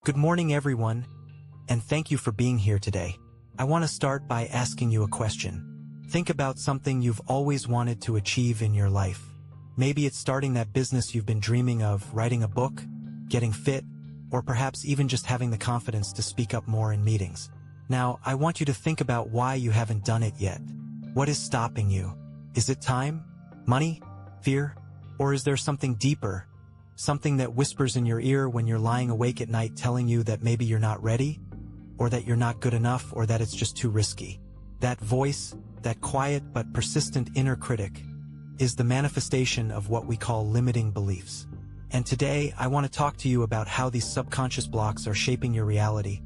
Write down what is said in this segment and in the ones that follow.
Good morning, everyone, and thank you for being here today. I want to start by asking you a question. Think about something you've always wanted to achieve in your life. Maybe it's starting that business you've been dreaming of, writing a book, getting fit, or perhaps even just having the confidence to speak up more in meetings. Now, I want you to think about why you haven't done it yet. What is stopping you? Is it time? Money? Fear? Or is there something deeper? Something that whispers in your ear when you're lying awake at night telling you that maybe you're not ready, or that you're not good enough, or that it's just too risky. That voice, that quiet but persistent inner critic, is the manifestation of what we call limiting beliefs. And today, I want to talk to you about how these subconscious blocks are shaping your reality,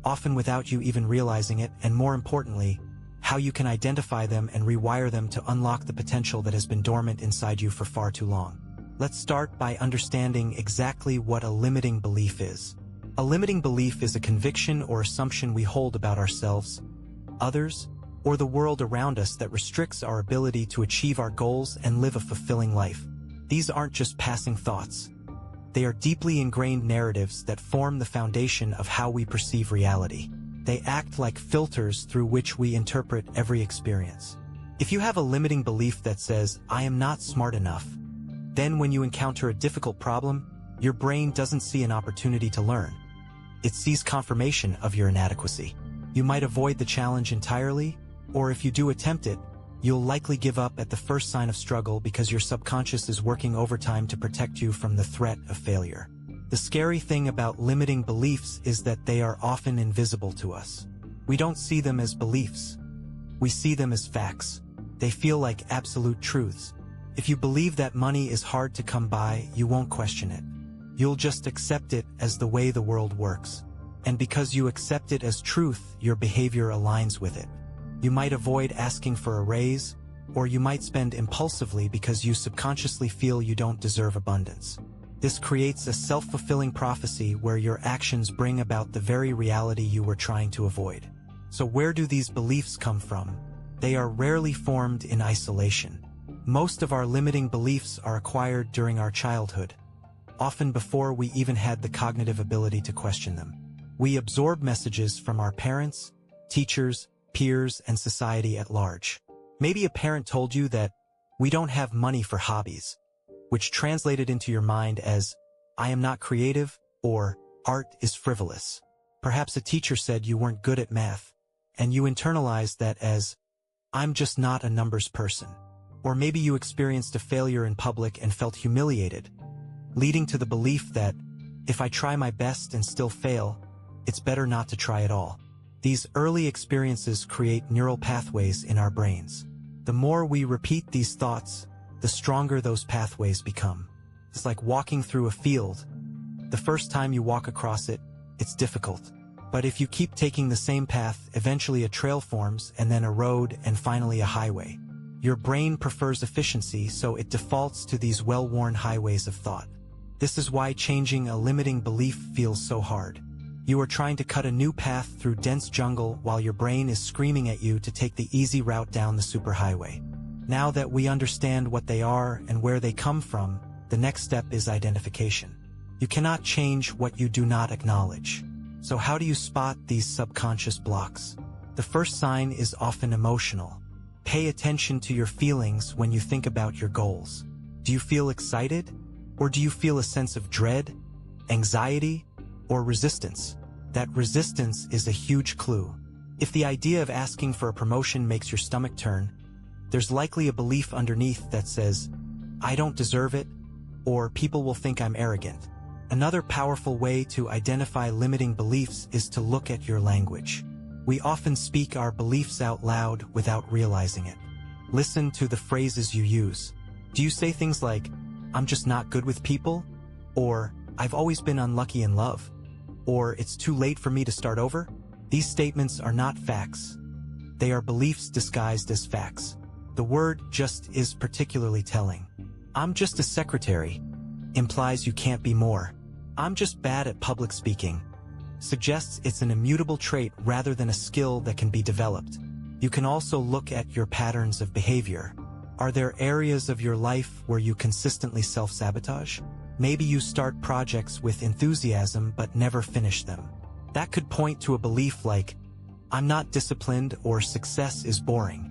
often without you even realizing it, and more importantly, how you can identify them and rewire them to unlock the potential that has been dormant inside you for far too long. Let's start by understanding exactly what a limiting belief is. A limiting belief is a conviction or assumption we hold about ourselves, others, or the world around us that restricts our ability to achieve our goals and live a fulfilling life. These aren't just passing thoughts. They are deeply ingrained narratives that form the foundation of how we perceive reality. They act like filters through which we interpret every experience. If you have a limiting belief that says, "I am not smart enough," then when you encounter a difficult problem, your brain doesn't see an opportunity to learn. It sees confirmation of your inadequacy. You might avoid the challenge entirely, or if you do attempt it, you'll likely give up at the first sign of struggle because your subconscious is working overtime to protect you from the threat of failure. The scary thing about limiting beliefs is that they are often invisible to us. We don't see them as beliefs. We see them as facts. They feel like absolute truths. If you believe that money is hard to come by, you won't question it. You'll just accept it as the way the world works. And because you accept it as truth, your behavior aligns with it. You might avoid asking for a raise, or you might spend impulsively because you subconsciously feel you don't deserve abundance. This creates a self-fulfilling prophecy where your actions bring about the very reality you were trying to avoid. So where do these beliefs come from? They are rarely formed in isolation. Most of our limiting beliefs are acquired during our childhood, often before we even had the cognitive ability to question them. We absorb messages from our parents, teachers, peers, and society at large. Maybe a parent told you that we don't have money for hobbies, which translated into your mind as, "I am not creative," or "art is frivolous." Perhaps a teacher said you weren't good at math, and you internalized that as, "I'm just not a numbers person." Or maybe you experienced a failure in public and felt humiliated, leading to the belief that, if I try my best and still fail, it's better not to try at all. These early experiences create neural pathways in our brains. The more we repeat these thoughts, the stronger those pathways become. It's like walking through a field. The first time you walk across it, it's difficult. But if you keep taking the same path, eventually a trail forms, and then a road, and finally a highway. Your brain prefers efficiency, so it defaults to these well-worn highways of thought. This is why changing a limiting belief feels so hard. You are trying to cut a new path through dense jungle while your brain is screaming at you to take the easy route down the superhighway. Now that we understand what they are and where they come from, the next step is identification. You cannot change what you do not acknowledge. So how do you spot these subconscious blocks? The first sign is often emotional. Pay attention to your feelings when you think about your goals. Do you feel excited? Or do you feel a sense of dread, anxiety, or resistance? That resistance is a huge clue. If the idea of asking for a promotion makes your stomach turn, there's likely a belief underneath that says, "I don't deserve it," or "people will think I'm arrogant." Another powerful way to identify limiting beliefs is to look at your language. We often speak our beliefs out loud without realizing it. Listen to the phrases you use. Do you say things like, "I'm just not good with people," or "I've always been unlucky in love," or "It's too late for me to start over"? These statements are not facts. They are beliefs disguised as facts. The word "just" is particularly telling. "I'm just a secretary" implies you can't be more. "I'm just bad at public speaking" suggests it's an immutable trait rather than a skill that can be developed. You can also look at your patterns of behavior. Are there areas of your life where you consistently self-sabotage? Maybe you start projects with enthusiasm but never finish them. That could point to a belief like, I'm not disciplined or success is boring.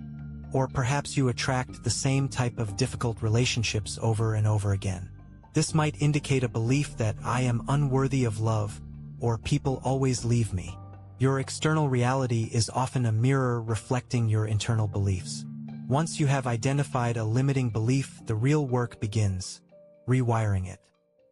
Or perhaps you attract the same type of difficult relationships over and over again. This might indicate a belief that I am unworthy of love or people always leave me. Your external reality is often a mirror reflecting your internal beliefs. Once you have identified a limiting belief, the real work begins, rewiring it.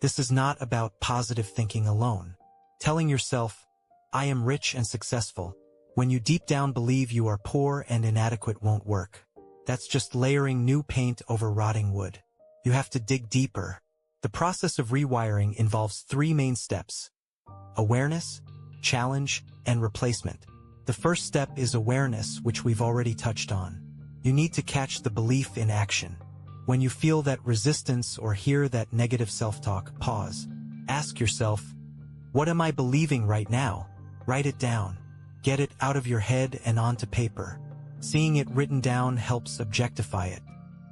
This is not about positive thinking alone. Telling yourself, I am rich and successful, when you deep down believe you are poor and inadequate won't work. That's just layering new paint over rotting wood. You have to dig deeper. The process of rewiring involves 3 main steps: awareness, challenge, and replacement. The first step is awareness, which we've already touched on. You need to catch the belief in action. When you feel that resistance or hear that negative self-talk, pause. Ask yourself, what am I believing right now? Write it down. Get it out of your head and onto paper. Seeing it written down helps objectify it.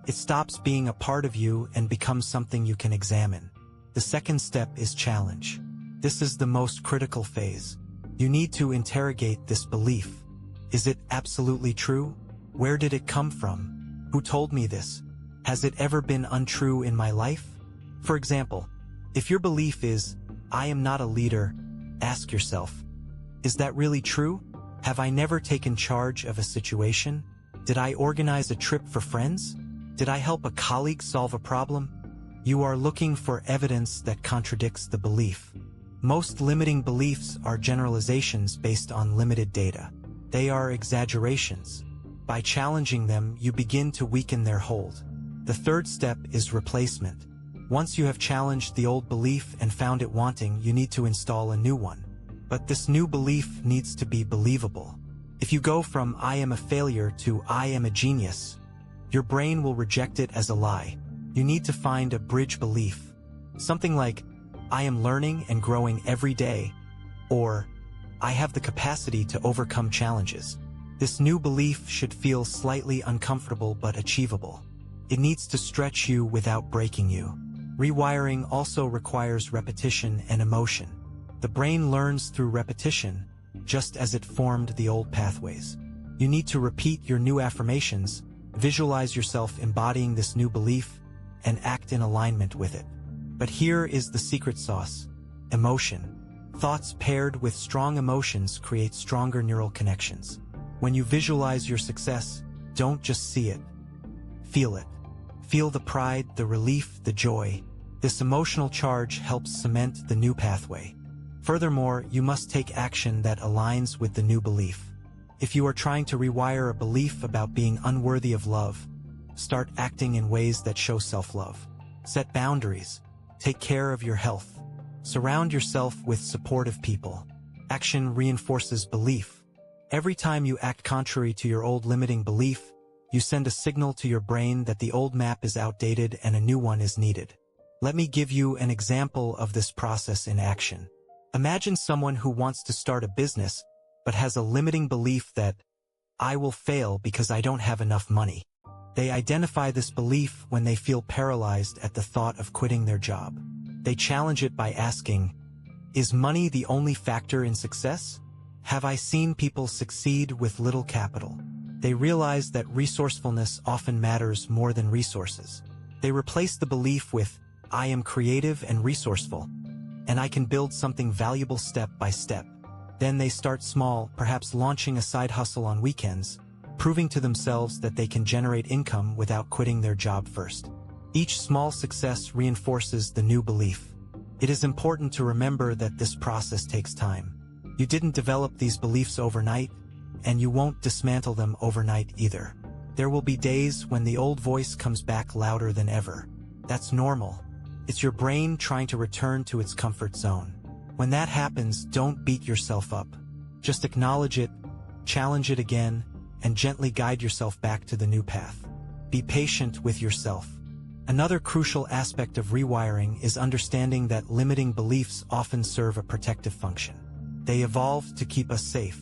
It stops being a part of you and becomes something you can examine. The second step is challenge. This is the most critical phase. You need to interrogate this belief. Is it absolutely true? Where did it come from? Who told me this? Has it ever been untrue in my life? For example, if your belief is, I am not a leader, ask yourself, is that really true? Have I never taken charge of a situation? Did I organize a trip for friends? Did I help a colleague solve a problem? You are looking for evidence that contradicts the belief. Most limiting beliefs are generalizations based on limited data. They are exaggerations. By challenging them, you begin to weaken their hold. The third step is replacement. Once you have challenged the old belief and found it wanting, you need to install a new one. But this new belief needs to be believable. If you go from I am a failure to I am a genius, your brain will reject it as a lie. You need to find a bridge belief. Something like, I am learning and growing every day, or I have the capacity to overcome challenges. This new belief should feel slightly uncomfortable but achievable. It needs to stretch you without breaking you. Rewiring also requires repetition and emotion. The brain learns through repetition, just as it formed the old pathways. You need to repeat your new affirmations, visualize yourself embodying this new belief, and act in alignment with it. But here is the secret sauce: emotion. Thoughts paired with strong emotions create stronger neural connections. When you visualize your success, don't just see it. Feel it. Feel the pride, the relief, the joy. This emotional charge helps cement the new pathway. Furthermore, you must take action that aligns with the new belief. If you are trying to rewire a belief about being unworthy of love, start acting in ways that show self-love. Set boundaries. Take care of your health. Surround yourself with supportive people. Action reinforces belief. Every time you act contrary to your old limiting belief, you send a signal to your brain that the old map is outdated and a new one is needed. Let me give you an example of this process in action. Imagine someone who wants to start a business, but has a limiting belief that, I will fail because I don't have enough money. They identify this belief when they feel paralyzed at the thought of quitting their job. They challenge it by asking, is money the only factor in success? Have I seen people succeed with little capital? They realize that resourcefulness often matters more than resources. They replace the belief with, I am creative and resourceful, and I can build something valuable step by step. Then they start small, perhaps launching a side hustle on weekends, proving to themselves that they can generate income without quitting their job first. Each small success reinforces the new belief. It is important to remember that this process takes time. You didn't develop these beliefs overnight, and you won't dismantle them overnight either. There will be days when the old voice comes back louder than ever. That's normal. It's your brain trying to return to its comfort zone. When that happens, don't beat yourself up. Just acknowledge it, challenge it again, and gently guide yourself back to the new path. Be patient with yourself. Another crucial aspect of rewiring is understanding that limiting beliefs often serve a protective function. They evolved to keep us safe.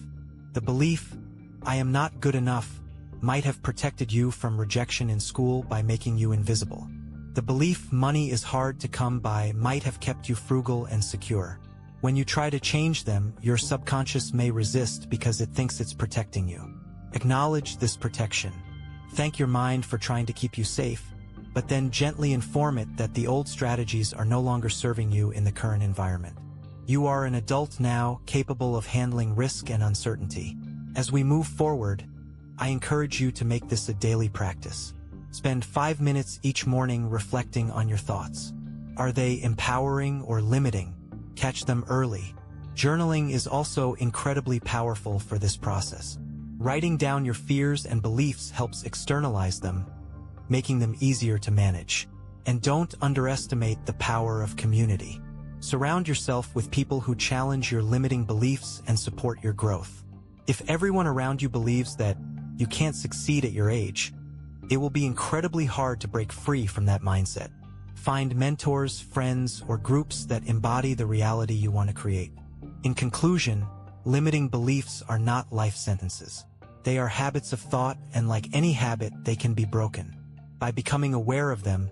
The belief, I am not good enough, might have protected you from rejection in school by making you invisible. The belief money is hard to come by might have kept you frugal and secure. When you try to change them, your subconscious may resist because it thinks it's protecting you. Acknowledge this protection. Thank your mind for trying to keep you safe, but then gently inform it that the old strategies are no longer serving you in the current environment. You are an adult now, capable of handling risk and uncertainty. As we move forward, I encourage you to make this a daily practice. Spend 5 minutes each morning reflecting on your thoughts. Are they empowering or limiting? Catch them early. Journaling is also incredibly powerful for this process. Writing down your fears and beliefs helps externalize them, making them easier to manage. And don't underestimate the power of community. Surround yourself with people who challenge your limiting beliefs and support your growth. If everyone around you believes that you can't succeed at your age, it will be incredibly hard to break free from that mindset. Find mentors, friends, or groups that embody the reality you want to create. In conclusion, limiting beliefs are not life sentences. They are habits of thought, and like any habit, they can be broken. By becoming aware of them,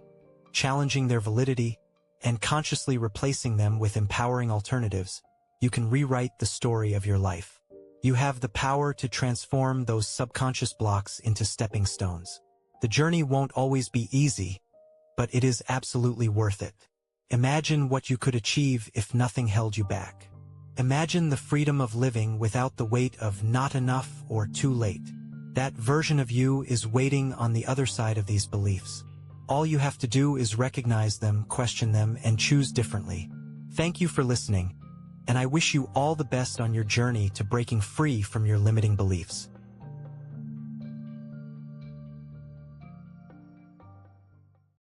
challenging their validity, and consciously replacing them with empowering alternatives, you can rewrite the story of your life. You have the power to transform those subconscious blocks into stepping stones. The journey won't always be easy, but it is absolutely worth it. Imagine what you could achieve if nothing held you back. Imagine the freedom of living without the weight of not enough or too late. That version of you is waiting on the other side of these beliefs. All you have to do is recognize them, question them, and choose differently. Thank you for listening, and I wish you all the best on your journey to breaking free from your limiting beliefs.